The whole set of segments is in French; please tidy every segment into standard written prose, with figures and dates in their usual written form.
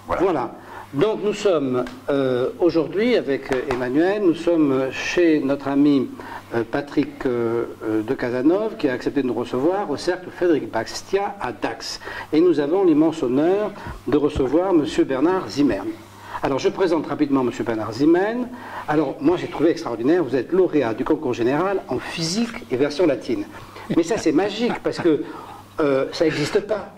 Voilà. Donc nous sommes aujourd'hui avec Emmanuel, nous sommes chez notre ami Patrick de Casanova qui a accepté de nous recevoir au cercle Frédéric Bastiat à Dax. Et nous avons l'immense honneur de recevoir M. Bernard Zimmern. Alors je présente rapidement M. Bernard Zimmern. Alors moi j'ai trouvé extraordinaire, vous êtes lauréat du concours général en physique et version latine. Mais ça c'est magique parce que ça n'existe pas.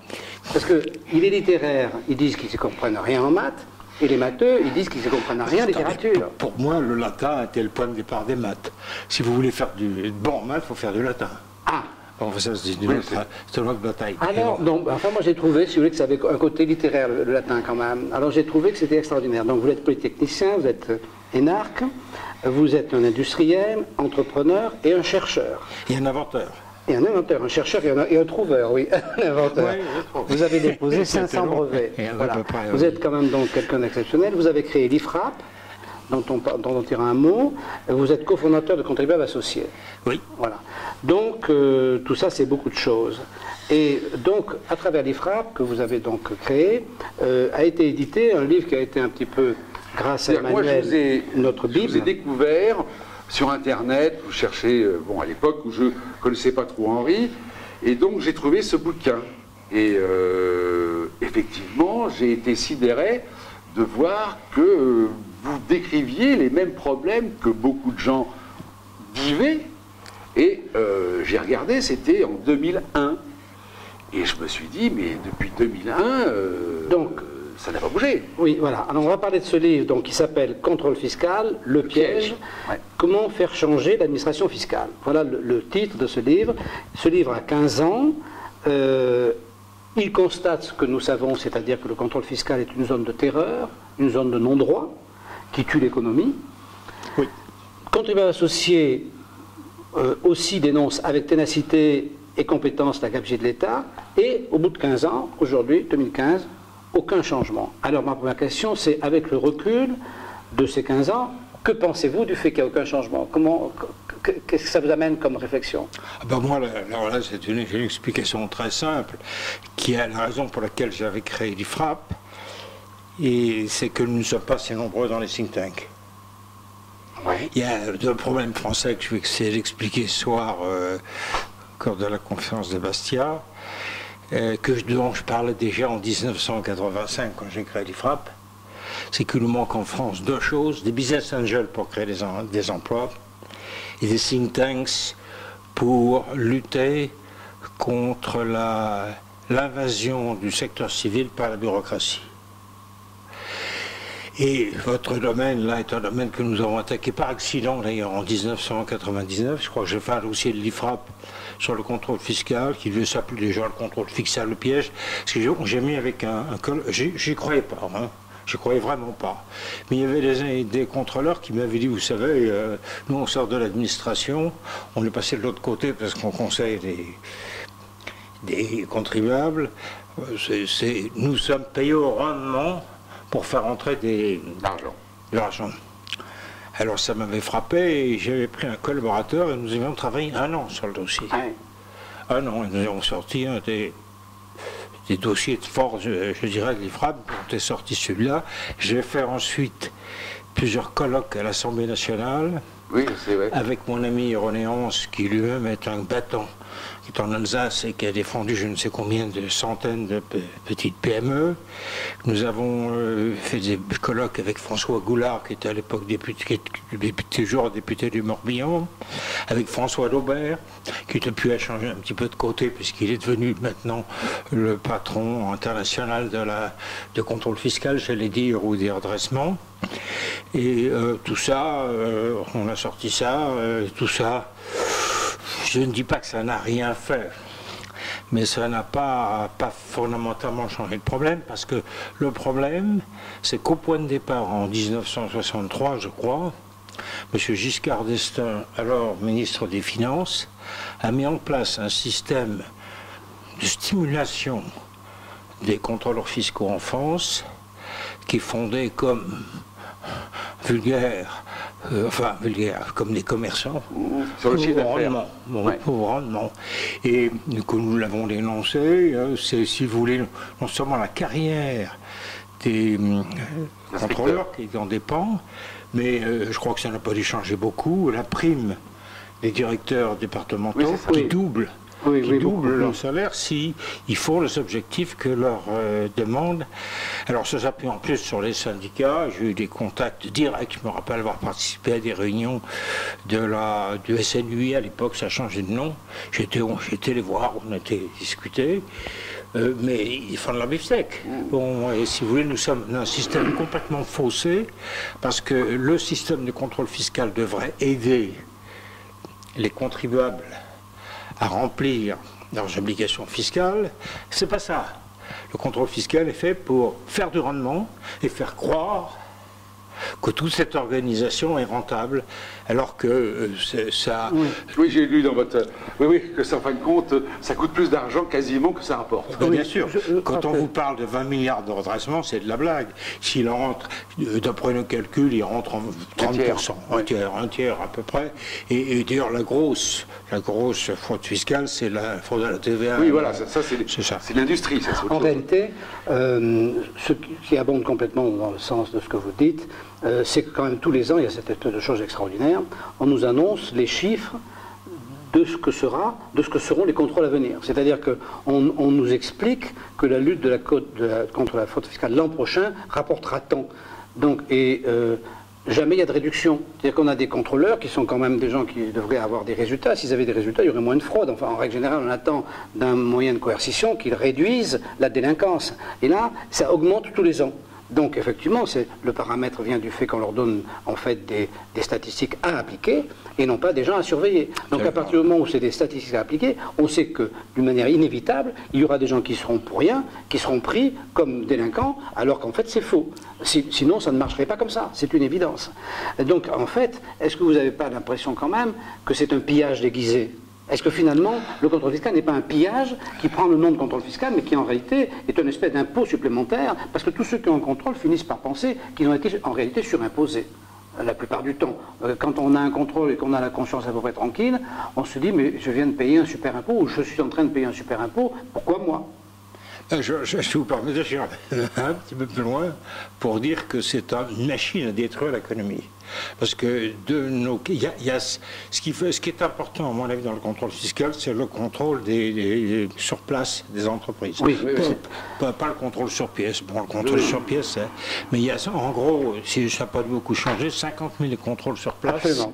Parce qu'il est littéraire, ils disent qu'ils ne comprennent rien en maths, et les matheux, ils disent qu'ils ne comprennent rien en littérature. Pour moi, le latin était le point de départ des maths. Si vous voulez faire du bon en maths, il faut faire du latin. Ah. Bon, ça, c'est une autre bataille. Alors, donc, enfin, moi j'ai trouvé, si vous voulez, que ça avait un côté littéraire, le latin quand même. Alors j'ai trouvé que c'était extraordinaire. Donc vous êtes polytechnicien, vous êtes énarque, vous êtes un industriel, entrepreneur et un chercheur. Et un inventeur. Et un inventeur, un chercheur et un trouveur, oui, un inventeur. Oui, vous avez déposé 500 brevets. Voilà. Vous êtes quand même donc quelqu'un d'exceptionnel. Vous avez créé l'IFRAP, dont on dira un mot. Vous êtes cofondateur de Contribuables Associés. Oui. Voilà. Donc, tout ça, c'est beaucoup de choses. Et donc, à travers l'IFRAP, que vous avez donc créé, a été édité un livre qui a été un petit peu, grâce à Emmanuel, notre Bible. Je vous ai découvert sur Internet, vous cherchez, bon, à l'époque où je ne connaissais pas trop Henri, et donc j'ai trouvé ce bouquin. Et effectivement, j'ai été sidéré de voir que vous décriviez les mêmes problèmes que beaucoup de gens vivaient. Et j'ai regardé, c'était en 2001. Et je me suis dit, mais depuis 2001, donc, ça n'a pas bougé. Oui, voilà. Alors on va parler de ce livre donc, qui s'appelle Contrôle fiscal, le piège. Ouais. Comment faire changer l'administration fiscale. Voilà le titre de ce livre. Ce livre a 15 ans. Il constate ce que nous savons, c'est-à-dire que le contrôle fiscal est une zone de terreur, une zone de non-droit, qui tue l'économie. Oui. Contribuables Associés aussi dénonce avec ténacité et compétence la gabegie de l'État. Et au bout de 15 ans, aujourd'hui, 2015, aucun changement. Alors ma première question, c'est avec le recul de ces 15 ans, que pensez-vous du fait qu'il n'y a aucun changement? Qu'est-ce que ça vous amène comme réflexion? Moi, alors là, c'est une explication très simple, qui est la raison pour laquelle j'avais créé l'IFRAP, et c'est que nous ne sommes pas si nombreux dans les think tanks. Ouais. Il y a deux problèmes français que je vais essayer d'expliquer ce soir au cours de la conférence de Bastia. Dont je parlais déjà en 1985 quand j'ai créé l'IFRAP, c'est qu'il nous manque en France deux choses, des business angels pour créer des emplois et des think tanks pour lutter contre l'invasion du secteur civil par la bureaucratie. Et votre domaine, là, est un domaine que nous avons attaqué par accident, d'ailleurs, en 1999. Je crois que j'ai fait un dossier de l'IFRAP sur le contrôle fiscal, qui devait s'appeler déjà le contrôle fiscal, le piège. Parce que j'ai mis avec j'y croyais pas, hein. Je croyais vraiment pas. Mais il y avait des contrôleurs qui m'avaient dit, vous savez, nous on sort de l'administration, on est passé de l'autre côté parce qu'on conseille des contribuables. Nous sommes payés au rendement pour faire entrer de l'argent. Alors ça m'avait frappé et j'avais pris un collaborateur et nous avions travaillé 1 an sur le dossier. 1 an, et nous avons sorti des dossiers forts, je dirais, de l'IFRAP, dont est sorti celui-là. J'ai fait ensuite plusieurs colloques à l'Assemblée nationale, oui, avec mon ami René Hans, qui lui-même est un battant, qui est en Alsace et qui a défendu je ne sais combien de centaines de petites PME. Nous avons fait des colloques avec François Goulard, qui était à l'époque député du Morbihan, avec François Daubert, qui depuis a changé un petit peu de côté, puisqu'il est devenu maintenant le patron international de contrôle fiscal, j'allais dire, ou des redressements. Et tout ça, on a sorti ça, tout ça. Je ne dis pas que ça n'a rien fait, mais ça n'a pas fondamentalement changé le problème, parce que le problème, c'est qu'au point de départ, en 1963, je crois, M. Giscard d'Estaing, alors ministre des Finances, a mis en place un système de stimulation des contrôleurs fiscaux en France, qui est fondé comme vulgaire, comme des commerçants, sur le chiffre d'affaires, au rendement. Et que nous l'avons dénoncé, c'est, si vous voulez, non seulement la carrière des contrôleurs qui en dépendent, mais je crois que ça n'a pas dû changer beaucoup. La prime des directeurs départementaux qui double. Doublent leur salaire s'ils font les objectifs que leur demande. Alors ça s'appuie en plus sur les syndicats. J'ai eu des contacts directs. Je me rappelle avoir participé à des réunions du SNUI à l'époque, ça a changé de nom. J'étais les voir, on a été discuter. Mais ils font de la beefsteak. Bon, et si vous voulez, nous sommes dans un système complètement faussé parce que le système de contrôle fiscal devrait aider les contribuables à remplir leurs obligations fiscales. C'est pas ça. Le contrôle fiscal est fait pour faire du rendement et faire croire que toute cette organisation est rentable, alors que ça... Oui, j'ai lu dans votre... Oui, que ça, en fin de compte, ça coûte plus d'argent quasiment que ça rapporte. Bien sûr. Quand on vous parle de 20 milliards de redressement, c'est de la blague. S'il en rentre, d'après nos calculs, il rentre en 30%, un tiers à peu près. Et d'ailleurs, la grosse fraude fiscale, c'est la fraude à la TVA. Oui, voilà, c'est l'industrie. En réalité, ce qui abonde complètement dans le sens de ce que vous dites, c'est que quand même tous les ans, il y a cette espèce de chose extraordinaire. On nous annonce les chiffres de ce que seront les contrôles à venir. C'est-à-dire qu'on nous explique que la lutte contre la fraude fiscale l'an prochain rapportera tant. Donc, jamais il y a de réduction. C'est-à-dire qu'on a des contrôleurs qui sont quand même des gens qui devraient avoir des résultats. S'ils avaient des résultats, il y aurait moins de fraude. Enfin, en règle générale, on attend d'un moyen de coercition qu'ils réduisent la délinquance. Et là, ça augmente tous les ans. Donc effectivement, le paramètre vient du fait qu'on leur donne en fait des statistiques à appliquer et non pas des gens à surveiller. Donc à partir du moment où c'est des statistiques à appliquer, on sait que d'une manière inévitable, il y aura des gens qui seront pour rien, qui seront pris comme délinquants, alors qu'en fait c'est faux. Sinon ça ne marcherait pas comme ça, c'est une évidence. Donc en fait, est-ce que vous n'avez pas l'impression quand même que c'est un pillage déguisé ? Est-ce que finalement, le contrôle fiscal n'est pas un pillage qui prend le nom de contrôle fiscal, mais qui en réalité est une espèce d'impôt supplémentaire, parce que tous ceux qui ont un contrôle finissent par penser qu'ils ont été en réalité surimposés, la plupart du temps. Quand on a un contrôle et qu'on a la conscience à peu près tranquille, on se dit, mais je viens de payer un super impôt, ou je suis en train de payer un super impôt, pourquoi moi ? Je vous permets de dire un petit peu plus loin pour dire que c'est une machine à détruire l'économie. Parce que ce qui est important, à mon avis, dans le contrôle fiscal, c'est le contrôle sur place des entreprises. Oui, pas le contrôle sur pièce. Bon, le contrôle sur pièce, mais il y a, en gros, si ça n'a pas beaucoup changé, 50 000 contrôles sur place. Absolument.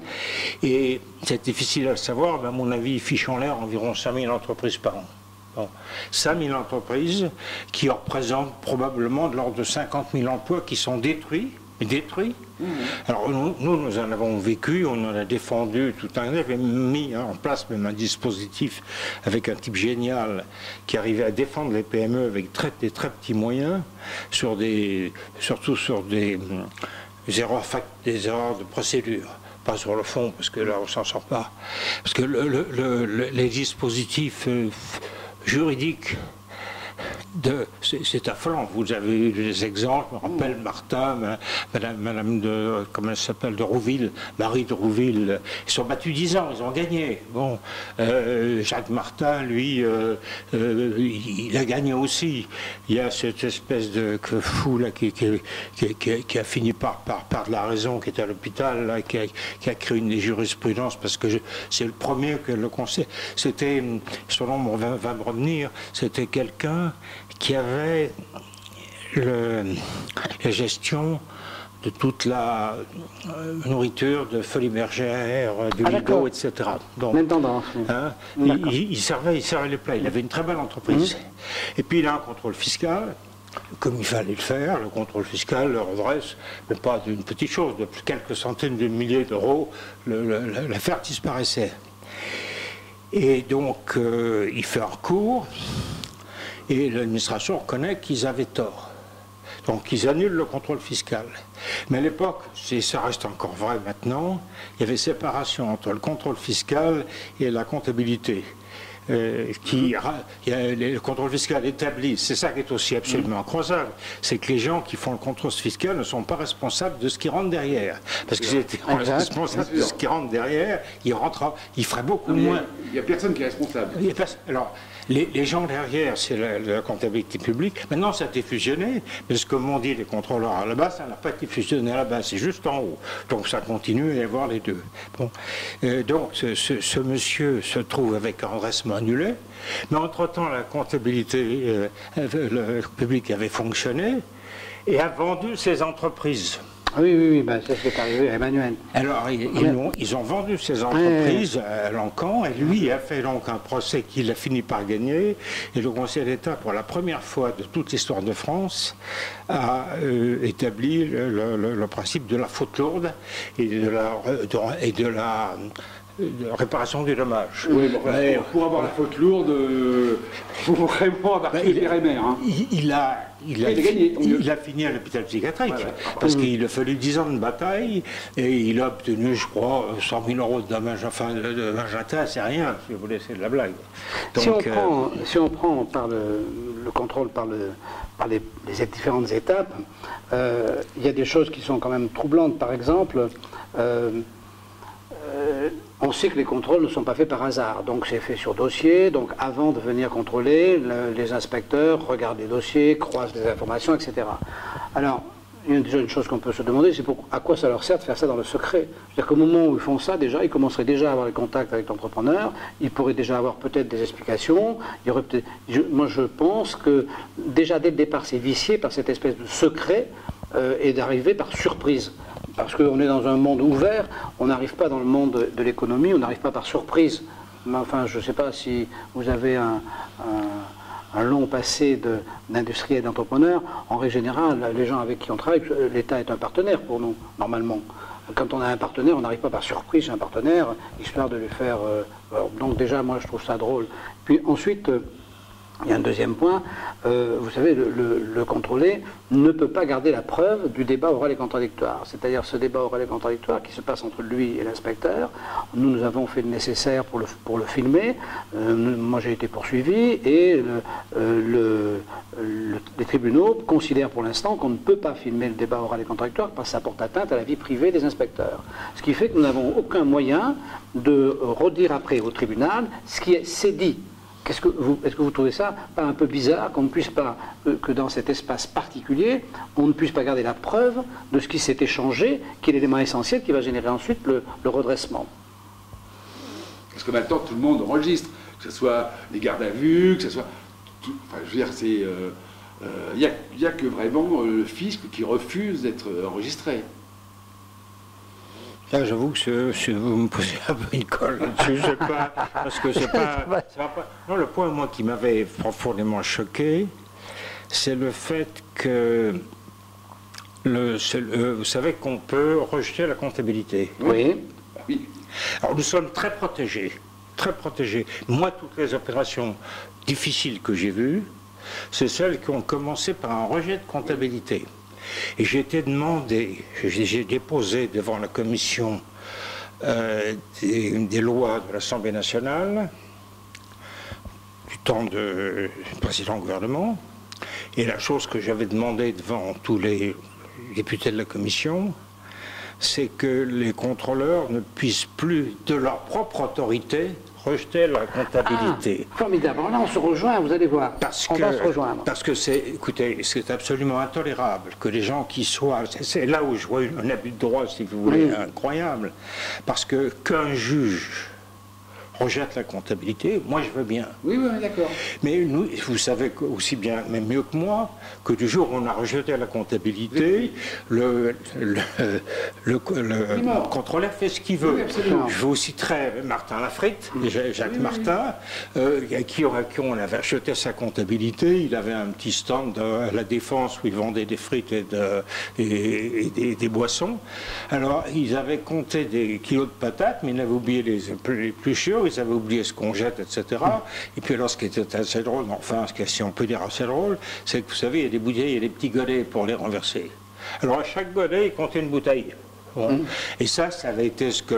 Et c'est difficile à le savoir, mais à mon avis, ils fichent en l'air environ 5 000 entreprises par an. Bon. 5 000 entreprises qui représentent probablement de l'ordre de 50 000 emplois qui sont détruits. Alors nous en avons vécu, on en a défendu tout un, on avait mis en place même un dispositif avec un type génial qui arrivait à défendre les PME avec des très petits moyens, surtout sur des erreurs de procédure. Pas sur le fond, parce que là on s'en sort pas. Parce que les dispositifs juridiques, c'est affolant. Vous avez eu des exemples, je me rappelle Martin, madame de, comment elle s'appelle, de Rouville, Marie de Rouville, ils sont battus 10 ans, ils ont gagné. Bon, Jacques Martin, lui, il a gagné aussi. Il y a cette espèce de fou là qui a fini par de la raison, qui est à l'hôpital, là, qui a créé une jurisprudence, parce que c'est le premier que le conseil. C'était, son nom va me revenir, c'était quelqu'un qui avait la gestion de toute la nourriture de Folies Bergère, du Lido, etc. Donc, même tendance. Hein, il servait les plats. Il avait une très belle entreprise. Et puis il a un contrôle fiscal, comme il fallait le faire. Le contrôle fiscal le redresse, mais pas d'une petite chose, de quelques centaines de milliers d'euros, l'affaire disparaissait. Et donc il fait un recours. Et l'administration reconnaît qu'ils avaient tort. Donc ils annulent le contrôle fiscal. Mais à l'époque, ça reste encore vrai maintenant, il y avait séparation entre le contrôle fiscal et la comptabilité. le contrôle fiscal établi, c'est ça qui est aussi absolument croisable, c'est que les gens qui font le contrôle fiscal ne sont pas responsables de ce qui rentre derrière. Parce qu'ils étaient responsables de ce qui rentre derrière, ils feraient beaucoup moins. Il n'y a personne qui est responsable. Alors, les gens derrière, c'est la comptabilité publique. Maintenant, ça a été fusionné, parce que comme on dit les contrôleurs à la base, ça n'a pas été fusionné à la base, c'est juste en haut. Donc ça continue à y avoir les deux. Bon. Donc ce monsieur se trouve avec un redressement annulé, mais entre-temps, la comptabilité publique avait fonctionné et a vendu ses entreprises. Oui, ben, c'est ce qui est arrivé à Emmanuel. Alors, ils ont vendu ces entreprises à Lancan, et lui a fait donc un procès qu'il a fini par gagner, et le Conseil d'État, pour la première fois de toute l'histoire de France, a établi le principe de la faute lourde et de la réparation des dommages. Oui, bon, pour avoir la faute lourde, il faut vraiment avoir les rémères. Hein. Il a fini à l'hôpital psychiatrique, parce qu'il a fallu 10 ans de bataille, et il a obtenu, je crois, 100 000 € de dommages, enfin, de dommages intérêts, c'est rien, si vous voulez, c'est de la blague. Donc, si on prend par le contrôle, par les différentes étapes, il y a des choses qui sont quand même troublantes. Par exemple, on sait que les contrôles ne sont pas faits par hasard, donc c'est fait sur dossier, donc avant de venir contrôler, les inspecteurs regardent les dossiers, croisent les informations, etc. Alors, il y a déjà une chose qu'on peut se demander, c'est à quoi ça leur sert de faire ça dans le secret. C'est-à-dire qu'au moment où ils font ça, déjà, ils commenceraient déjà à avoir les contacts avec l'entrepreneur, ils pourraient déjà avoir peut-être des explications, il y aurait peut-être... Moi je pense que déjà dès le départ c'est vicié par cette espèce de secret et d'arriver par surprise. Parce qu'on est dans un monde ouvert, on n'arrive pas dans le monde de l'économie, on n'arrive pas par surprise. Mais enfin, je ne sais pas si vous avez un long passé d'industriel et d'entrepreneur. En règle générale, les gens avec qui on travaille, l'État est un partenaire pour nous, normalement. Quand on a un partenaire, on n'arrive pas par surprise chez un partenaire, histoire de lui faire... donc déjà, moi, je trouve ça drôle. Puis ensuite... il y a un deuxième point, vous savez, le contrôlé ne peut pas garder la preuve du débat oral et contradictoire. C'est-à-dire ce débat oral et contradictoire qui se passe entre lui et l'inspecteur. Nous avons fait le nécessaire pour le filmer. Moi j'ai été poursuivi et les tribunaux considèrent pour l'instant qu'on ne peut pas filmer le débat oral et contradictoire parce que ça porte atteinte à la vie privée des inspecteurs. Ce qui fait que nous n'avons aucun moyen de redire après au tribunal ce qui s'est dit. Est-ce que vous trouvez ça pas un peu bizarre qu'on ne puisse pas, que dans cet espace particulier, on ne puisse pas garder la preuve de ce qui s'est échangé, qui est l'élément essentiel qui va générer ensuite le redressement? Parce que maintenant tout le monde enregistre, que ce soit les gardes à vue, que ce soit... enfin, je veux dire, c'est... il n'y a que vraiment le fisc qui refuse d'être enregistré. Là, j'avoue que vous me posez un peu une colle là-dessus, je sais pas, parce que c'est pas... Non, le point, moi, qui m'avait profondément choqué, c'est le fait que, vous savez qu'on peut rejeter la comptabilité. Oui. Oui. Alors, nous sommes très protégés, très protégés. Moi, toutes les opérations difficiles que j'ai vues, c'est celles qui ont commencé par un rejet de comptabilité. Et j'ai été demandé, j'ai déposé devant la commission des lois de l'Assemblée nationale, du temps du précédent gouvernement, et la chose que j'avais demandé devant tous les députés de la commission, c'est que les contrôleurs ne puissent plus, de leur propre autorité, rejeter la comptabilité. Ah, formidable. Là, on se rejoint, vous allez voir. On va se rejoindre. Parce que écoutez, c'est absolument intolérable que les gens qui soient... C'est là où je vois un abus de droit, si vous voulez, incroyable. Parce que qu'un juge rejette la comptabilité, moi je veux bien. Oui, d'accord. Mais nous, vous savez aussi bien, même mieux que moi, que du jour où on a rejeté la comptabilité, le contrôleur fait ce qu'il veut. Oui, absolument. Je vous citerai Martin Lafritte, Jacques Martin, qui on avait rejeté sa comptabilité. Il avait un petit stand à la Défense où il vendait des frites et des boissons. Alors, ils avaient compté des kilos de patates, mais ils avaient oublié les plus chers. Ils avaient oublié ce qu'on jette, etc. Et puis alors, ce qui était assez drôle, enfin, si on peut dire assez drôle, c'est que vous savez, il y a des bouteilles, il y a des petits godets pour les renverser. Alors à chaque godet, il comptait une bouteille. Bon. Et ça avait été ce que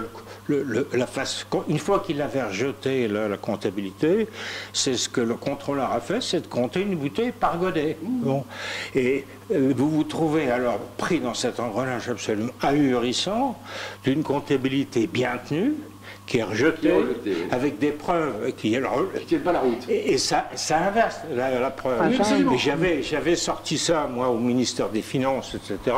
une fois qu'il avait rejeté la comptabilité, c'est ce que le contrôleur a fait, c'est de compter une bouteille par godet. Bon. Et vous vous trouvez alors pris dans cet engrenage absolument ahurissant d'une comptabilité bien tenue, qui est rejeté, avec des preuves qui ne tiennent pas la route. Et ça inverse la preuve. Absolument. J'avais sorti ça, moi, au ministère des Finances, etc.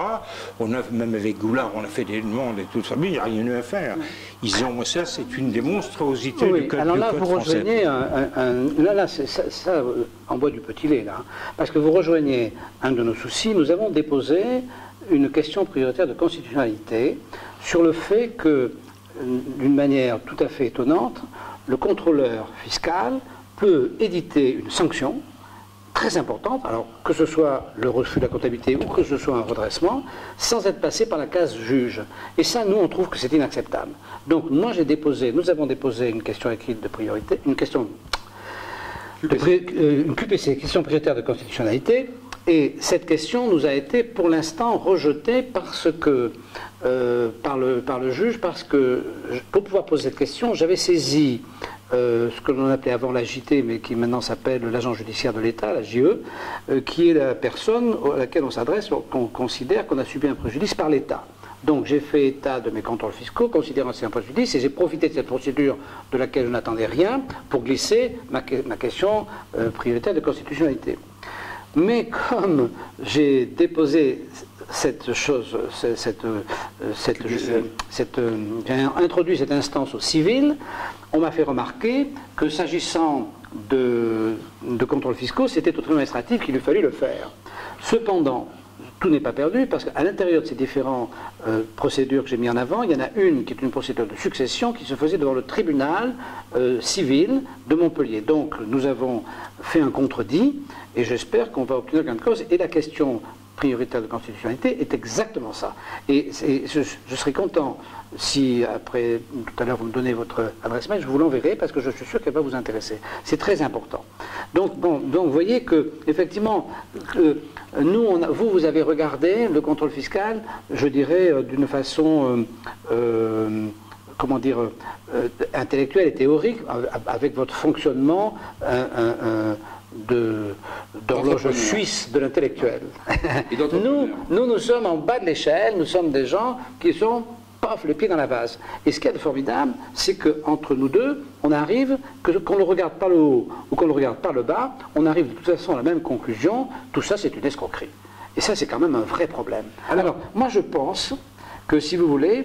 On a, même avec Goulard, on a fait des demandes et tout ça, mais il n'y a rien eu à faire. Ils ont, ça, c'est une des monstruosités du code, alors là, du code vous français. rejoignez là, c'est ça en bois du petit lait, là. Parce que vous rejoignez un de nos soucis. Nous avons déposé une question prioritaire de constitutionnalité sur le fait que, d'une manière tout à fait étonnante, le contrôleur fiscal peut éditer une sanction très importante, alors que ce soit le refus de la comptabilité ou que ce soit un redressement, sans être passé par la case juge. Et ça, nous, on trouve que c'est inacceptable. Donc, nous avons déposé une question écrite de priorité, une question une QPC, question prioritaire de constitutionnalité, et cette question nous a été pour l'instant rejetée parce que par le juge, parce que pour pouvoir poser cette question, j'avais saisi ce que l'on appelait avant la JT, mais qui maintenant s'appelle l'agent judiciaire de l'État, la JE, qui est la personne à laquelle on s'adresse, qu'on considère qu'on a subi un préjudice par l'État. Donc j'ai fait état de mes contrôles fiscaux, considérant que c'est un préjudice, et j'ai profité de cette procédure de laquelle je n'attendais rien pour glisser ma question prioritaire de constitutionnalité. Mais comme j'ai déposé cette chose, j'ai introduit cette instance au civil, on m'a fait remarquer que s'agissant de contrôles fiscaux, c'était au tribunal administratif qu'il eût fallu le faire. Cependant, tout n'est pas perdu, parce qu'à l'intérieur de ces différentes procédures que j'ai mis en avant, il y en a une qui est une procédure de succession qui se faisait devant le tribunal civil de Montpellier. Donc nous avons fait un contredit, et j'espère qu'on va obtenir gain de cause. Et la question prioritaire de constitutionnalité est exactement ça. Et je serai content si, après, tout à l'heure, vous me donnez votre adresse mail, je vous l'enverrai, parce que je suis sûr qu'elle va vous intéresser. C'est très important. Donc, bon, vous voyez que, effectivement, vous avez regardé le contrôle fiscal, je dirais, d'une façon, comment dire, intellectuelle et théorique, avec votre fonctionnement d'horloge suisse de l'intellectuel. Nous sommes en bas de l'échelle, nous sommes des gens qui sont le pied dans la vase. Et ce qu'il y a de formidable, c'est qu'entre nous deux, on arrive, qu'on le regarde par le haut ou qu'on le regarde par le bas, on arrive de toute façon à la même conclusion, tout ça c'est une escroquerie. Et ça c'est quand même un vrai problème. Alors, moi je pense que si vous voulez,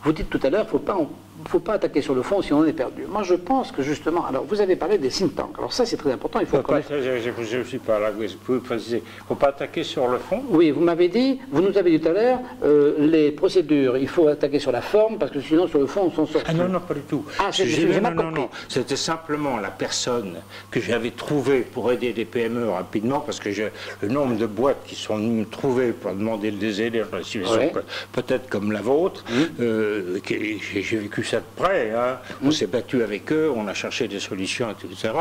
vous dites tout à l'heure, il ne faut pas attaquer sur le fond si on en est perdu. Moi, je pense que justement, alors vous avez parlé des think tanks. Alors ça, c'est très important. Il faut connaître. Je ne suis pas là. Vous pouvez préciser. Il ne faut pas attaquer sur le fond. Oui, vous m'avez dit, vous nous avez dit tout à l'heure, les procédures, il faut attaquer sur la forme parce que sinon, sur le fond, on s'en sort. Ah non, non, pas du tout. Ah, non. C'était simplement la personne que j'avais trouvée pour aider des PME rapidement, parce que le nombre de boîtes qui sont venues me trouver pour demander de les aider dans la situation, peut-être comme la vôtre. J'ai vécu ça de près, hein. On s'est battu avec eux, on a cherché des solutions, etc.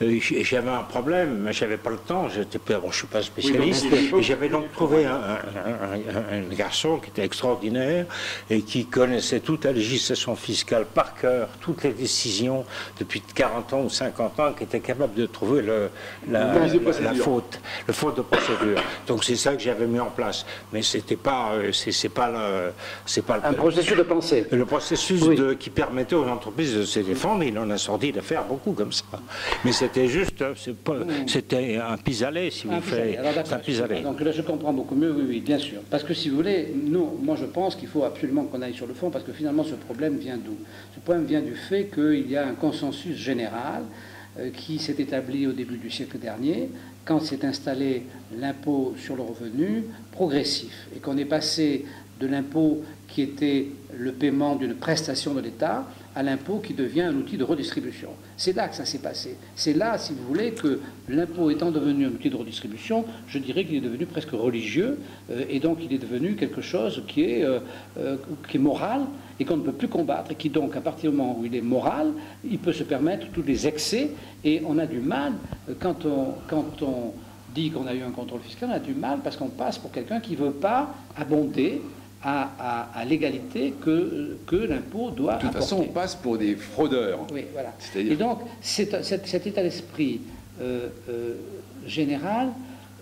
J'avais un problème, mais j'avais pas le temps, je ne suis pas spécialiste, et j'avais donc trouvé un garçon qui était extraordinaire et qui connaissait toute la législation fiscale par cœur, toutes les décisions depuis 40 ans ou 50 ans, qui était capable de trouver la faute de procédure. Donc c'est ça que j'avais mis en place, mais c'était pas, un processus de pensée. Le processus qui permettait aux entreprises de se défendre, il en a sorti d'affaires beaucoup comme ça. Mais c'était juste, c'était un pis-aller, si vous faites. Un pis-aller. Donc là, je comprends beaucoup mieux, oui, bien sûr. Parce que si vous voulez, moi je pense qu'il faut absolument qu'on aille sur le fond, parce que finalement, ce problème vient d'où? Ce problème vient du fait qu'il y a un consensus général qui s'est établi au début du siècle dernier, quand s'est installé l'impôt sur le revenu progressif, et qu'on est passé de l'impôt qui était le paiement d'une prestation de l'État à l'impôt qui devient un outil de redistribution. C'est là que ça s'est passé. C'est là, si vous voulez, que l'impôt étant devenu un outil de redistribution, je dirais qu'il est devenu presque religieux, et donc il est devenu quelque chose qui est moral et qu'on ne peut plus combattre, et qui donc, à partir du moment où il est moral, il peut se permettre tous les excès, et on a du mal, quand on dit qu'on a eu un contrôle fiscal, on a du mal parce qu'on passe pour quelqu'un qui ne veut pas abonder à l'égalité que l'impôt doit apporter. De toute façon, on passe pour des fraudeurs. Oui, voilà. Et donc, cet état d'esprit général,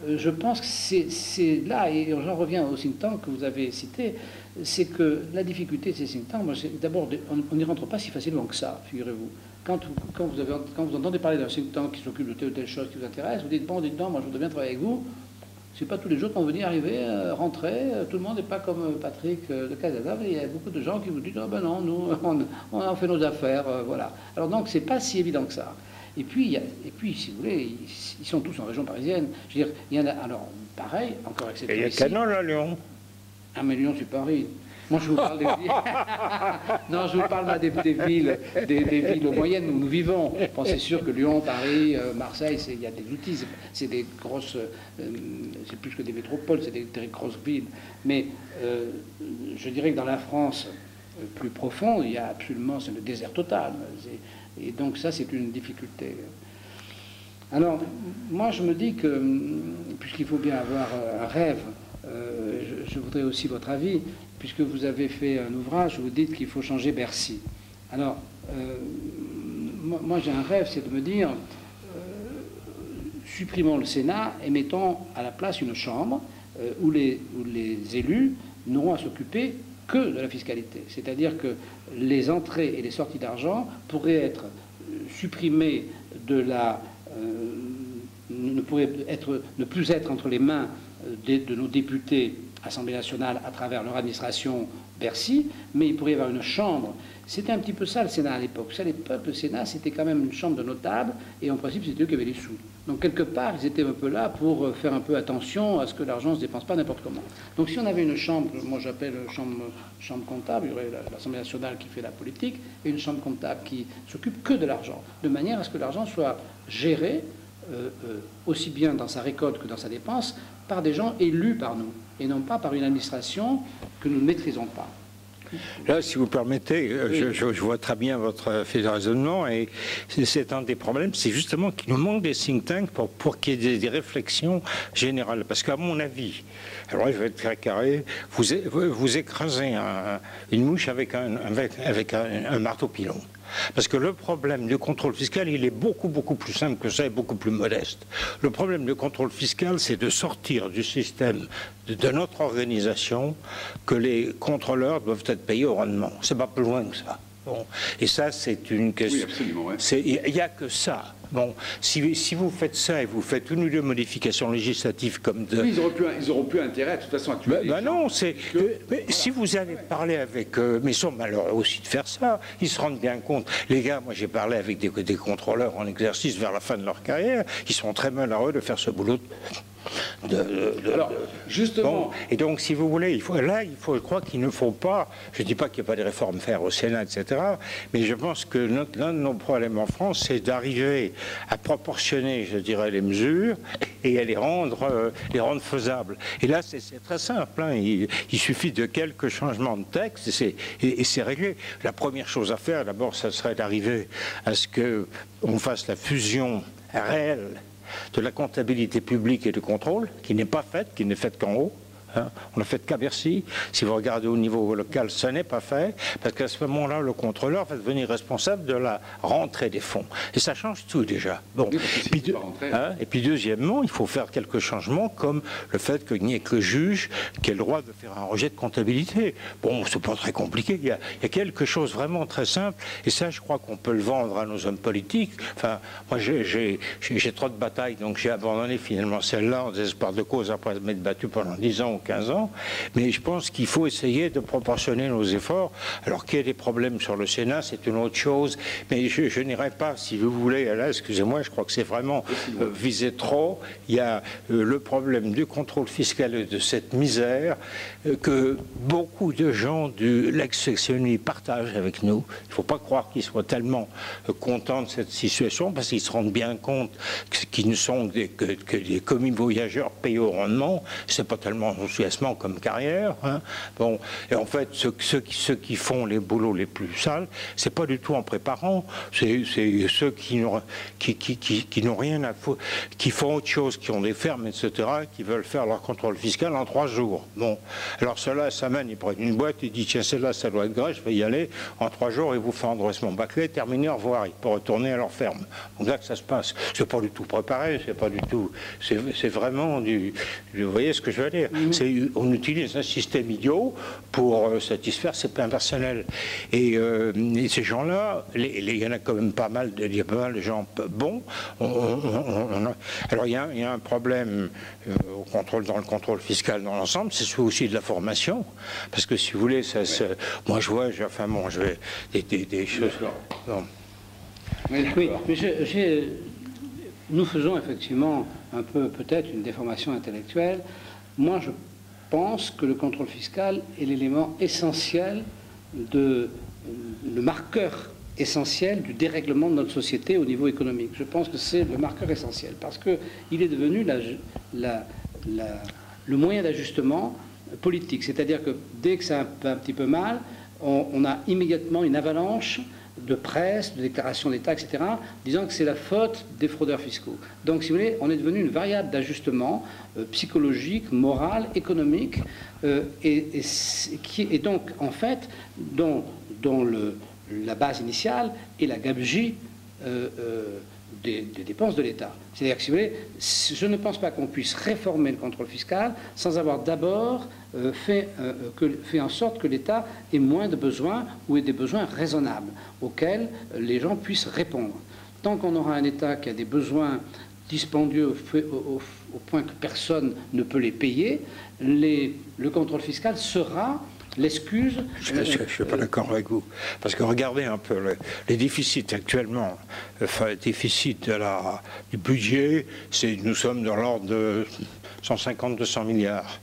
je pense que c'est là, et j'en reviens au think tank que vous avez cité, c'est que la difficulté de ces think tanks, d'abord, on n'y rentre pas si facilement que ça, figurez-vous. Quand vous entendez parler d'un think tank qui s'occupe de telle ou telle chose qui vous intéresse, vous dites, bon, dites donc, moi je voudrais bien travailler avec vous. C'est pas tous les jours qu'on veut dire arriver, rentrer. Tout le monde n'est pas comme Patrick de Casanova. Il y a beaucoup de gens qui vous disent, oh ben non, nous, on fait nos affaires, voilà. Alors donc, c'est pas si évident que ça. Et puis, si vous voulez, ils sont tous en région parisienne. Je veux dire, il y en a, alors, pareil, encore excepté. Et il y a Canon à Lyon. Ah, mais Lyon, c'est Paris. Moi, je vous parle des villes. Non, je vous parle des villes moyennes où nous vivons. Bon, c'est sûr que Lyon, Paris, Marseille, il y a des outils. C'est des grosses. C'est plus que des métropoles, c'est des grosses villes. Mais je dirais que dans la France plus profonde, il y a absolument. C'est le désert total. Et donc, ça, c'est une difficulté. Alors, moi, je me dis que, puisqu'il faut bien avoir un rêve, je voudrais aussi votre avis, puisque vous avez fait un ouvrage, vous dites qu'il faut changer Bercy. Alors, moi j'ai un rêve, c'est de me dire, supprimons le Sénat et mettons à la place une chambre où les élus n'auront à s'occuper que de la fiscalité. C'est-à-dire que les entrées et les sorties d'argent pourraient être supprimées de la... ne plus être entre les mains de nos députés Assemblée nationale à travers leur administration Bercy, mais il pourrait y avoir une chambre. C'était un petit peu ça le Sénat à l'époque. Ça, le Sénat, c'était quand même une chambre de notables, et en principe, c'était eux qui avaient les sous. Donc, quelque part, ils étaient un peu là pour faire un peu attention à ce que l'argent ne se dépense pas n'importe comment. Donc, si on avait une chambre, moi j'appelle chambre comptable, il y aurait l'Assemblée nationale qui fait la politique, et une chambre comptable qui s'occupe que de l'argent, de manière à ce que l'argent soit géré aussi bien dans sa récolte que dans sa dépense, par des gens élus par nous, et non pas par une administration que nous ne maîtrisons pas. Là, si vous permettez, je vois très bien votre fait de raisonnement, et c'est un des problèmes, c'est justement qu'il nous manque des think tanks pour qu'il y ait des réflexions générales. Parce qu'à mon avis, alors je vais être très carré, vous écrasez une mouche avec un marteau pilon. Parce que le problème du contrôle fiscal, il est beaucoup, beaucoup plus simple que ça et beaucoup plus modeste. Le problème du contrôle fiscal, c'est de sortir du système de notre organisation que les contrôleurs doivent être payés au rendement. C'est pas plus loin que ça. Bon. Et ça, c'est une question. Oui, absolument. Ouais. Il n'y a que ça. Bon, si vous faites ça et vous faites une ou deux modifications législatives comme de... Oui, ils auront plus intérêt, de toute façon, à tuer les gens. Non, c'est... Voilà. Si vous allez parler avec... mais ils sont malheureux aussi de faire ça. Ils se rendent bien compte. Les gars, moi j'ai parlé avec des contrôleurs en exercice vers la fin de leur carrière. Ils sont très malheureux de faire ce boulot Alors, justement... Bon, et donc, si vous voulez, je crois qu'il ne faut pas... Je ne dis pas qu'il n'y a pas de réformes à faire au Sénat, etc. Mais je pense que l'un de nos problèmes en France, c'est d'arriver à proportionner, je dirais, les mesures et à les rendre faisables. Et là, c'est très simple. Hein. Il suffit de quelques changements de texte et c'est réglé. La première chose à faire, d'abord, ça serait d'arriver à ce qu'on fasse la fusion réelle de la comptabilité publique et du contrôle, qui n'est pas faite, qui n'est faite qu'en haut. Hein. On l'a fait qu'à Bercy. Si vous regardez au niveau local, ça n'est pas fait, parce qu'à ce moment-là, le contrôleur va devenir responsable de la rentrée des fonds. Et ça change tout déjà. Bon. Oui, Et puis deuxièmement, il faut faire quelques changements, comme le fait qu'il n'y ait que le juge qui ait le droit de faire un rejet de comptabilité. Bon, c'est pas très compliqué. Il y a quelque chose vraiment très simple, et ça, je crois qu'on peut le vendre à nos hommes politiques. Enfin, moi, j'ai trop de batailles, donc j'ai abandonné finalement celle-là en désespoir de cause après m'être battu pendant 10 ans 15 ans, mais je pense qu'il faut essayer de proportionner nos efforts. Alors qu'il y ait des problèmes sur le Sénat, c'est une autre chose, mais je n'irai pas, si vous voulez, là, excusez-moi, je crois que c'est vraiment viser trop. Il y a le problème du contrôle fiscal et de cette misère que beaucoup de gens de l'ex-sectionnerie partagent avec nous. Il ne faut pas croire qu'ils soient tellement contents de cette situation, parce qu'ils se rendent bien compte qu'ils ne sont que des commis voyageurs payés au rendement. C'est pas tellement enthousiasmant comme carrière. Hein. Bon, et en fait, ceux qui font les boulots les plus sales, c'est pas du tout en préparant, c'est ceux qui n'ont rien à foutre, qui font autre chose, qui ont des fermes, etc., qui veulent faire leur contrôle fiscal en 3 jours. Bon, alors ceux-là, ça mène, ils prennent une boîte, ils disent tiens, celle-là, ça doit être grave, je vais y aller. En 3 jours, ils vous font endressement bâclé, terminé, au revoir, ils peuvent retourner à leur ferme. Donc là que ça se passe. C'est pas du tout préparé, c'est pas du tout. C'est vraiment du. Vous voyez ce que je veux dire? On utilise un système idiot pour satisfaire ses plans personnels. Et ces gens-là, il y en a quand même pas mal, il y a pas mal de gens bons. Alors il y a un problème dans le contrôle fiscal dans l'ensemble, c'est aussi de la formation. Parce que si vous voulez, moi je vois, je vais des choses. Bon. Oui, mais nous faisons effectivement un peu peut-être une déformation intellectuelle. Moi, je pense que le contrôle fiscal est l'élément essentiel, le marqueur essentiel du dérèglement de notre société au niveau économique. Je pense que c'est le marqueur essentiel parce qu'il est devenu le moyen d'ajustement politique. C'est-à-dire que dès que ça va un petit peu mal, on a immédiatement une avalanche de presse, de déclarations d'État, etc., disant que c'est la faute des fraudeurs fiscaux. Donc, si vous voulez, on est devenu une variable d'ajustement psychologique, moral, économique, et donc, en fait, dont la base initiale est la gabegie des dépenses de l'État. C'est-à-dire que, si vous voulez, je ne pense pas qu'on puisse réformer le contrôle fiscal sans avoir d'abord fait en sorte que l'État ait moins de besoins ou ait des besoins raisonnables auxquels les gens puissent répondre. Tant qu'on aura un État qui a des besoins dispendieux au point que personne ne peut les payer, le contrôle fiscal sera l'excuse. Je ne suis pas d'accord avec vous. Parce que regardez un peu les déficits actuellement. Enfin, le déficit du budget, nous sommes dans l'ordre de 150-200 milliards.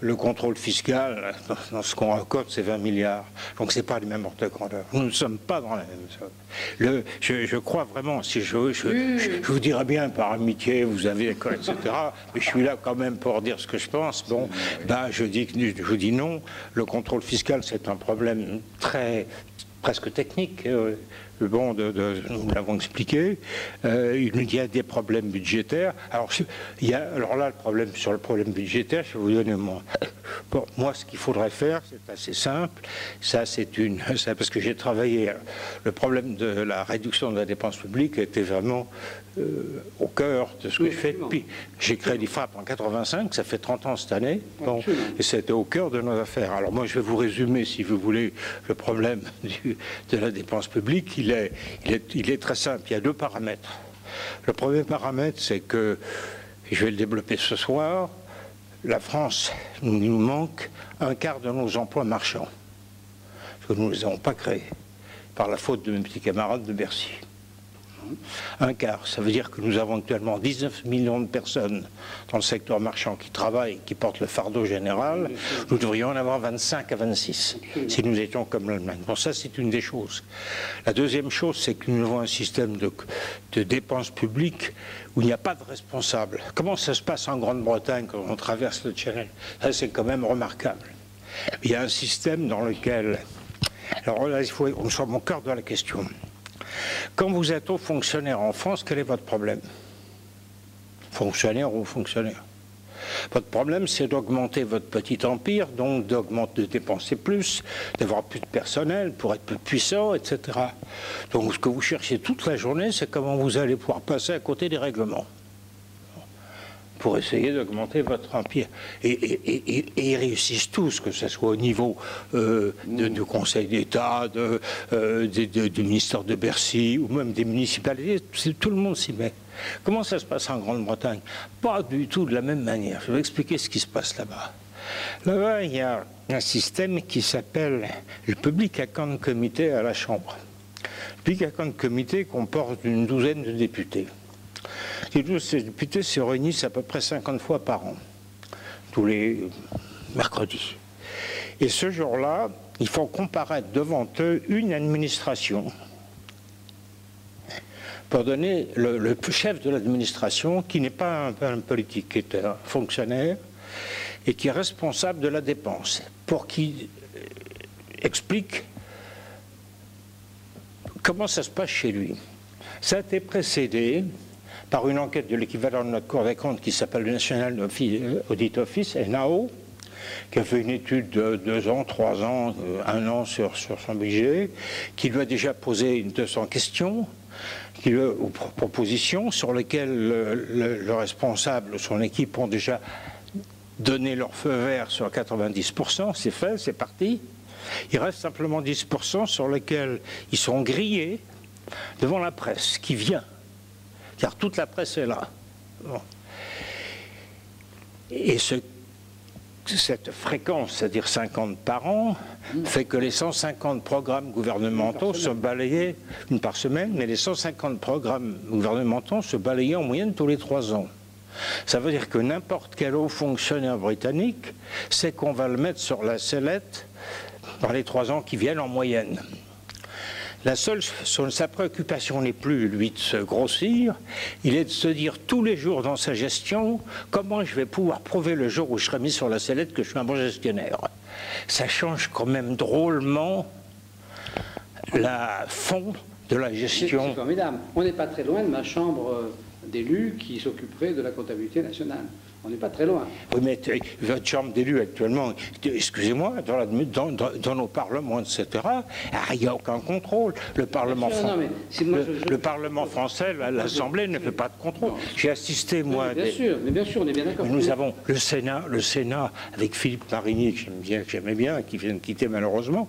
Le contrôle fiscal, dans ce qu'on raccorde, c'est 20 milliards. Donc ce n'est pas les mêmes ordres de grandeur. Nous ne sommes pas dans la même chose. Je crois vraiment, si je vous dirais bien par amitié, vous avez l'école, etc. Mais je suis là quand même pour dire ce que je pense. Bon, je vous dis non. Le contrôle fiscal, c'est un problème presque technique. Bon, nous l'avons expliqué. Il y a des problèmes budgétaires. Alors là, sur le problème budgétaire, je vais vous donner moi, ce qu'il faudrait faire, c'est assez simple. Parce que j'ai travaillé. Le problème de la réduction de la dépense publique était vraiment au cœur de ce que je fais depuis. J'ai créé l'IFRAP en 85, ça fait 30 ans cette année. Bon, et c'était au cœur de nos affaires. Alors moi, je vais vous résumer, si vous voulez, le problème de la dépense publique. Il est très simple. Il y a 2 paramètres. Le premier paramètre, c'est que, et je vais le développer ce soir, la France, il nous manque 1/4 de nos emplois marchands. Parce que nous ne les avons pas créés par la faute de mes petits camarades de Bercy. 1/4, ça veut dire que nous avons actuellement 19 millions de personnes dans le secteur marchand qui travaillent, qui portent le fardeau général. Nous devrions en avoir 25 à 26 si nous étions comme l'Allemagne. Bon, ça c'est une des choses. La deuxième chose, c'est que nous avons un système de dépenses publiques où il n'y a pas de responsable. Comment ça se passe en Grande-Bretagne quand on traverse le Channel? Ça c'est quand même remarquable. Il y a un système dans lequel... Alors là, nous sommes au cœur de la question. Quand vous êtes haut fonctionnaire en France, quel est votre problème? Fonctionnaire ou fonctionnaire? Votre problème, c'est d'augmenter votre petit empire, donc de dépenser plus, d'avoir plus de personnel pour être plus puissant, etc. Donc ce que vous cherchez toute la journée, c'est comment vous allez pouvoir passer à côté des règlements pour essayer d'augmenter votre empire. Et ils réussissent tous, que ce soit au niveau du Conseil d'État, du ministère de Bercy, ou même des municipalités, tout le monde s'y met. Comment ça se passe en Grande-Bretagne? Pas du tout de la même manière. Je vais expliquer ce qui se passe là-bas. Là-bas, il y a un système qui s'appelle le Public Account Committee à la Chambre. Le Public Account Committee comporte une douzaine de députés. Ces députés se réunissent à peu près 50 fois par an, tous les mercredis. Et ce jour-là, il faut comparaître devant eux une administration pour donner le chef de l'administration, qui n'est pas un politique, qui est un fonctionnaire, et qui est responsable de la dépense, pour qu'il explique comment ça se passe chez lui. Ça a été précédé par une enquête de l'équivalent de notre Cour des comptes qui s'appelle le National Audit Office, NAO, qui a fait une étude de 2 ans, 3 ans, 1 an sur son budget, qui lui a déjà posé 200 questions, ou propositions sur lesquelles le responsable, son équipe ont déjà donné leur feu vert sur 90%, c'est fait, c'est parti. Il reste simplement 10% sur lesquels ils sont grillés devant la presse qui vient, car toute la presse est là. Bon. Et cette fréquence, c'est-à-dire 50 par an, fait que les 150 programmes gouvernementaux se balayaient, une par semaine, mais les 150 programmes gouvernementaux se balayaient en moyenne tous les 3 ans. Ça veut dire que n'importe quel haut fonctionnaire britannique sait qu'on va le mettre sur la sellette dans les 3 ans qui viennent en moyenne. Sa préoccupation n'est plus, lui, de se grossir, il est de se dire tous les jours dans sa gestion comment je vais pouvoir prouver le jour où je serai mis sur la sellette que je suis un bon gestionnaire. Ça change quand même drôlement la fond de la gestion. C'est formidable. On n'est pas très loin de ma chambre d'élus qui s'occuperait de la comptabilité nationale. On n'est pas très loin. Oui, mais votre chambre d'élu actuellement, excusez-moi, dans nos parlements, etc., il n'y a aucun contrôle. Le Parlement, Parlement français, l'Assemblée ne fait pas de contrôle. J'ai assisté, moi... Mais bien sûr, on est bien d'accord. Nous avons le Sénat, avec Philippe Marigny, que j'aimais bien, qui vient de quitter malheureusement,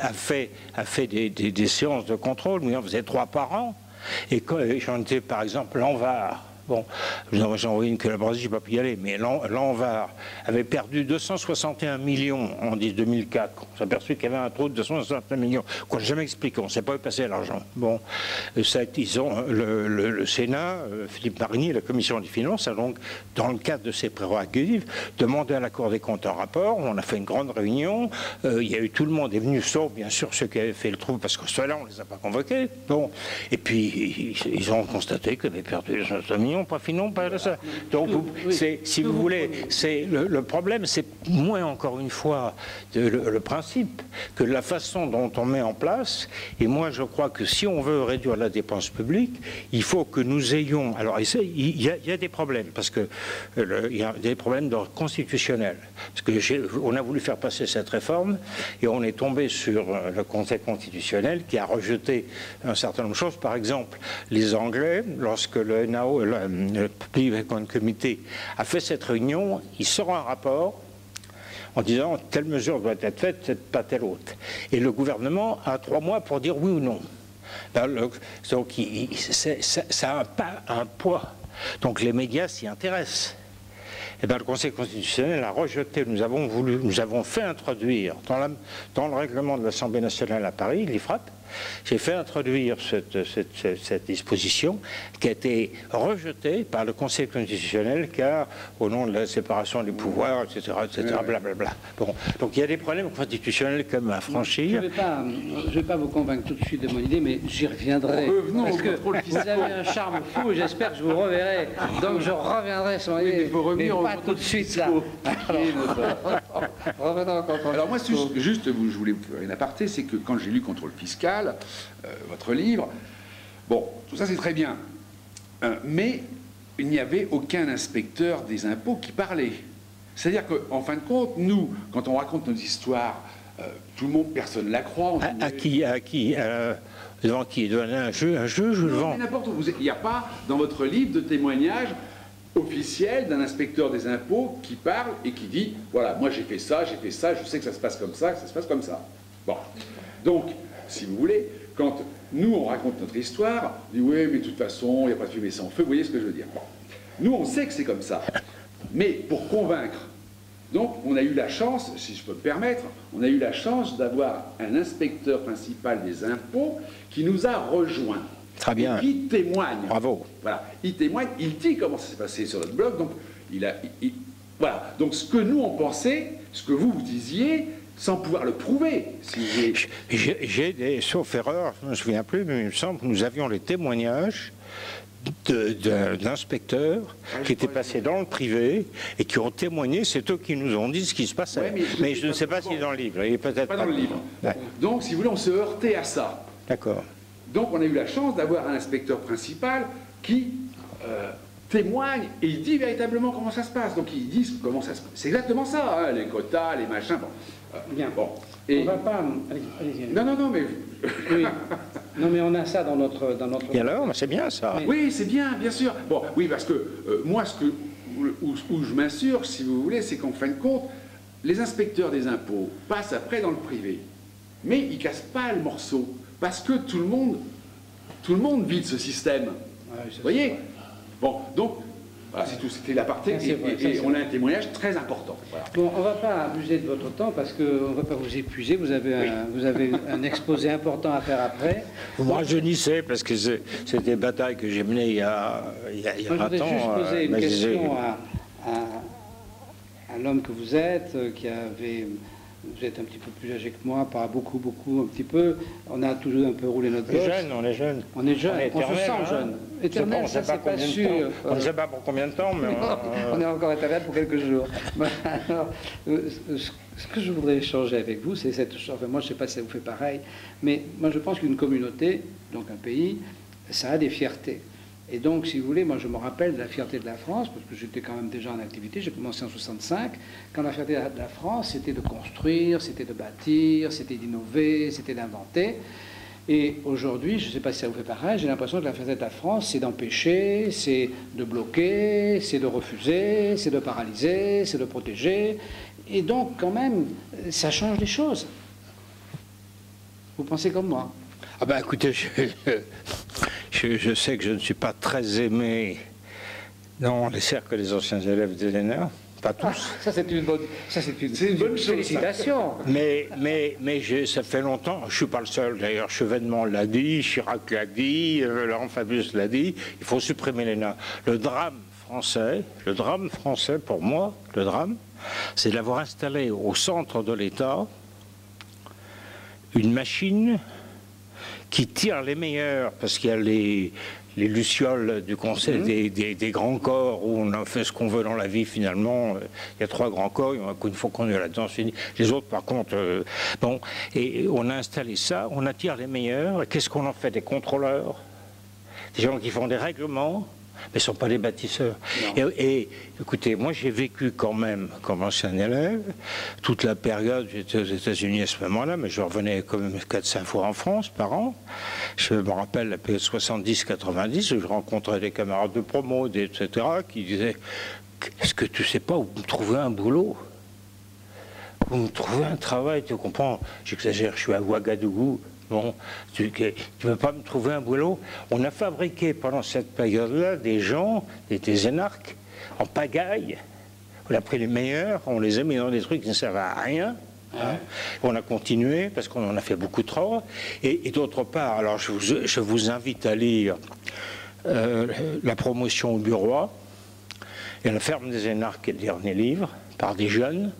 a fait des séances de contrôle. Nous en faisait 3 par an. Et quand j'en étais, par exemple, l'Anvar. Bon, j'en envoyé une collaboration, je n'ai pas pu y aller, mais l'Anvar avait perdu 261 millions en 2004. On s'est aperçu qu'il y avait un trou de 261 millions. Qu'on n'a jamais expliqué, on ne sait pas où passer l'argent. Bon, le Sénat, Philippe Marigny et la Commission des finances a donc, dans le cadre de ses prérogatives, demandé à la Cour des comptes un rapport. On a fait une grande réunion. Il y a eu tout le monde est venu, sauf bien sûr ceux qui avaient fait le trou, parce que ceux-là, on ne les a pas convoqués. Bon, et puis ils ont constaté qu'ils avaient perdu 261 millions. Pas finon, pas ça. Donc, si vous voulez, le problème, c'est moins encore une fois le principe que la façon dont on met en place. Et moi, je crois que si on veut réduire la dépense publique, il faut que nous ayons. Alors, il y a des problèmes parce que il y a des problèmes d'ordre constitutionnel. Parce que on a voulu faire passer cette réforme et on est tombé sur le Conseil constitutionnel qui a rejeté un certain nombre de choses. Par exemple, les Anglais, lorsque le NAO, le Public Account Committee a fait cette réunion, il sort un rapport en disant telle mesure doit être faite, pas telle autre. Et le gouvernement a 3 mois pour dire oui ou non. Donc ça a un poids. Donc les médias s'y intéressent. Et bien, le Conseil constitutionnel a rejeté, nous avons fait introduire dans le règlement de l'Assemblée nationale à Paris, l'IFRAP, j'ai fait introduire cette disposition qui a été rejetée par le Conseil constitutionnel car au nom de la séparation des pouvoirs, etc., blablabla. Bon, donc il y a des problèmes constitutionnels comme à franchir. Je ne vais pas vous convaincre tout de suite de mon idée, mais j'y reviendrai. Parce que vous avez un charme fou et j'espère que je vous reverrai. Donc je reviendrai sur l'idée, mais pas tout de suite là. Alors moi, juste, je voulais vous faire une aparté, c'est que quand j'ai lu Contrôle fiscal, votre livre, bon, tout ça c'est très bien, mais il n'y avait aucun inspecteur des impôts qui parlait. C'est-à-dire qu'en fin de compte, nous, quand on raconte nos histoires, tout le monde, personne ne la croit. Devant qui? Devant un juge ou devant? N'importe où. Il n'y a pas dans votre livre de témoignage officiel d'un inspecteur des impôts qui parle et qui dit voilà, moi j'ai fait ça, je sais que ça se passe comme ça, que ça se passe comme ça. Bon. Donc, si vous voulez, quand nous on raconte notre histoire, on dit oui, mais de toute façon, il n'y a pas de fumée sans feu, vous voyez ce que je veux dire. Bon. Nous on sait que c'est comme ça. Mais pour convaincre, donc on a eu la chance, si je peux me permettre, on a eu la chance d'avoir un inspecteur principal des impôts qui nous a rejoints. Très bien. Qui témoigne. Bravo. Voilà. Il témoigne, il dit comment ça s'est passé sur notre blog. Donc, voilà. Donc, ce que nous on pensait, ce que vous disiez, sans pouvoir le prouver. Si j'ai des sauf erreur, je ne me souviens plus, mais il me semble que nous avions les témoignages d'inspecteurs qui étaient passés dans le privé et qui ont témoigné, c'est eux qui nous ont dit ce qui se passait. Ouais, mais je ne sais pas s'il est dans le livre. Il est peut-être pas dans le livre. Ouais. Donc, si vous voulez, on se heurtait à ça. D'accord. Donc, on a eu la chance d'avoir un inspecteur principal qui témoigne et il dit véritablement comment ça se passe. Donc, ils disent comment ça se passe. C'est exactement ça, hein, les quotas, les machins. Bon. Bien. Bon. Et... On va pas... Allez-y. Non, mais... Oui. Non, mais on a ça dans notre... Et alors, c'est bien ça. Mais... Oui, c'est bien sûr. Bon, oui, parce que moi, où je m'insurge, si vous voulez, c'est qu'en fin de compte, les inspecteurs des impôts passent après dans le privé. Mais ils ne cassent pas le morceau. Parce que tout le monde vit de ce système. Ouais, vous voyez? Bon, donc... Voilà, c'est tout, c'était l'aparté, et on a un témoignage très important. Voilà. Bon, on ne va pas abuser de votre temps parce qu'on ne va pas vous épuiser, vous avez un exposé important à faire après. Vous me rajeunissez parce que c'est des batailles que j'ai menées il y a 20 ans. Je voudrais juste poser une question à l'homme que vous êtes, vous êtes un petit peu plus âgé que moi, pas beaucoup, un petit peu. On a toujours un peu roulé notre gosse. On est jeune. On est jeune, on se sent jeune. Éternel, ça c'est pas sûr. On ne sait pas pour combien de temps, mais... On est encore éternel pour quelques jours. Alors, ce que je voudrais échanger avec vous, c'est cette chose. Enfin, moi, je ne sais pas si ça vous fait pareil, mais moi, je pense qu'une communauté, donc un pays, ça a des fiertés. Et donc, si vous voulez, moi je me rappelle de la fierté de la France, parce que j'étais quand même déjà en activité, j'ai commencé en 65, quand la fierté de la France, c'était de construire, c'était de bâtir, c'était d'innover, c'était d'inventer. Et aujourd'hui, je ne sais pas si ça vous fait pareil, j'ai l'impression que la fierté de la France, c'est d'empêcher, c'est de bloquer, c'est de refuser, c'est de paralyser, c'est de protéger. Et donc, quand même, ça change les choses. Vous pensez comme moi? Ah ben écoutez, je sais que je ne suis pas très aimé dans les cercles des anciens élèves des ENA, pas tous. Ça c'est une bonne chose. Félicitation. Mais ça fait longtemps, je ne suis pas le seul d'ailleurs, Chevènement l'a dit, Chirac l'a dit, Laurent Fabius l'a dit, il faut supprimer l'ENA. Le drame français pour moi, c'est d'avoir installé au centre de l'État une machine qui tire les meilleurs, parce qu'il y a les lucioles du Conseil des grands corps, où on a fait ce qu'on veut dans la vie finalement. Il y a 3 grands corps, une fois qu'on est là-dedans, c'est fini. Les autres, par contre, bon, et on a installé ça, on attire les meilleurs, et qu'est-ce qu'on en fait? Des contrôleurs, des gens qui font des règlements, mais ce ne sont pas des bâtisseurs. Et écoutez, moi j'ai vécu quand même comme ancien élève, toute la période, j'étais aux États-Unis à ce moment-là, mais je revenais quand même 4-5 fois en France par an. Je me rappelle la période 70-90, où je rencontrais des camarades de promo, etc., qui disaient « Est-ce que tu ne sais pas où me trouver un boulot ? Où me trouver un travail, tu comprends ?» J'exagère, je suis à Ouagadougou. Bon, tu ne veux pas me trouver un boulot? On a fabriqué pendant cette période-là des gens, des énarques, en pagaille. On a pris les meilleurs, on les a mis dans des trucs qui ne servent à rien. Hein. On a continué parce qu'on en a fait beaucoup trop. Et d'autre part, alors je vous invite à lire La promotion au bureau et La ferme des énarques, le dernier livre, par des jeunes,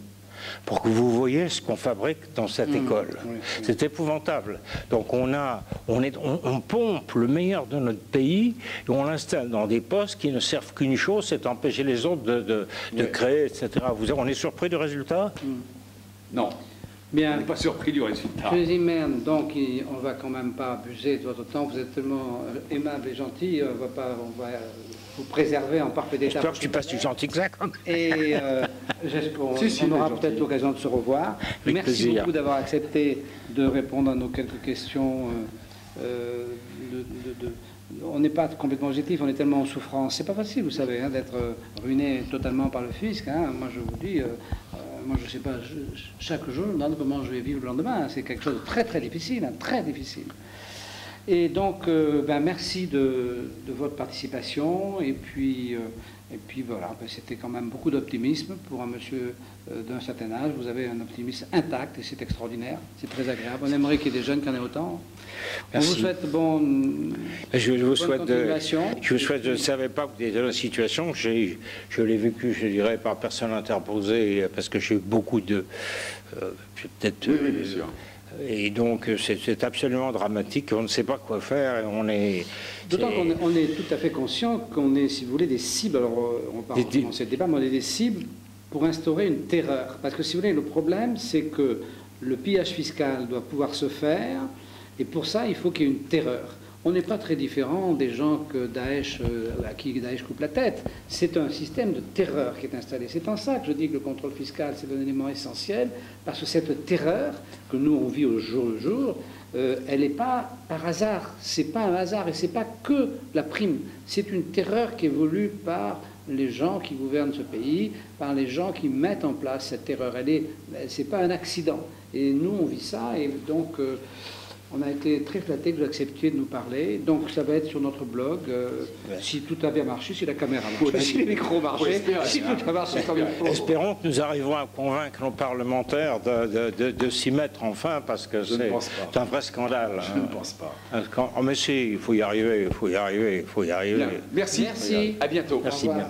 pour que vous voyez ce qu'on fabrique dans cette école. C'est épouvantable. Donc on pompe le meilleur de notre pays et on l'installe dans des postes qui ne servent qu'une chose, c'est empêcher les autres de créer, etc. On est surpris du résultat? Non. Bien. On n'est pas surpris du résultat. Je Zimmermann, donc on ne va quand même pas abuser de votre temps, vous êtes tellement aimable et gentil, on va vous préserver en parfait état. J'espère que tu passes du gentil que ça. Et on aura peut-être l'occasion de se revoir. Avec Merci plaisir. beaucoup d'avoir accepté de répondre à nos quelques questions. On n'est pas complètement objectif, on est tellement en souffrance. C'est pas facile, vous savez, hein, d'être ruiné totalement par le fisc. Hein. Moi, je vous dis, moi, je sais pas, chaque jour, je me demande comment je vais vivre le lendemain. C'est quelque chose de très, très difficile, hein, très difficile. Et donc, merci de votre participation. Et puis voilà, c'était quand même beaucoup d'optimisme pour un monsieur d'un certain âge. Vous avez un optimisme intact et c'est extraordinaire. C'est très agréable. On aimerait qu'il y ait des jeunes qui en aient autant. Merci. On vous souhaite je vous souhaite continuation. Je ne savais pas que vous étiez dans la situation. Je l'ai vécu, je dirais, par personne interposée, parce que j'ai eu beaucoup de... peut-être... Oui, bien sûr. Et donc c'est absolument dramatique, on ne sait pas quoi faire. Et on est, d'autant qu'on est tout à fait conscient qu'on est, si vous voulez, des cibles. Alors on va pas commencer le débat, mais on est des cibles pour instaurer une terreur. Parce que si vous voulez, le problème, c'est que le pillage fiscal doit pouvoir se faire, et pour ça, il faut qu'il y ait une terreur. On n'est pas très différent des gens que Daesh, à qui Daesh coupe la tête. C'est un système de terreur qui est installé. C'est en ça que je dis que le contrôle fiscal, c'est un élément essentiel, parce que cette terreur que nous, on vit au jour le jour, elle n'est pas par hasard. C'est pas un hasard, et c'est pas que la prime. C'est une terreur qui évolue par les gens qui gouvernent ce pays, par les gens qui mettent en place cette terreur. C'est pas un accident. Et nous, on vit ça, et donc... on a été très flattés que vous acceptiez de nous parler. Donc ça va être sur notre blog. Si tout a bien marché, si la caméra marche, si les micros marchent, si tout a marché comme il faut. Espérons que nous arriverons à convaincre nos parlementaires de s'y mettre enfin, parce que c'est un vrai scandale. Je ne pense pas. Oh, mais si, il faut y arriver, il faut y arriver, il faut y arriver. Bien. Merci. Merci. À bientôt. Merci bien.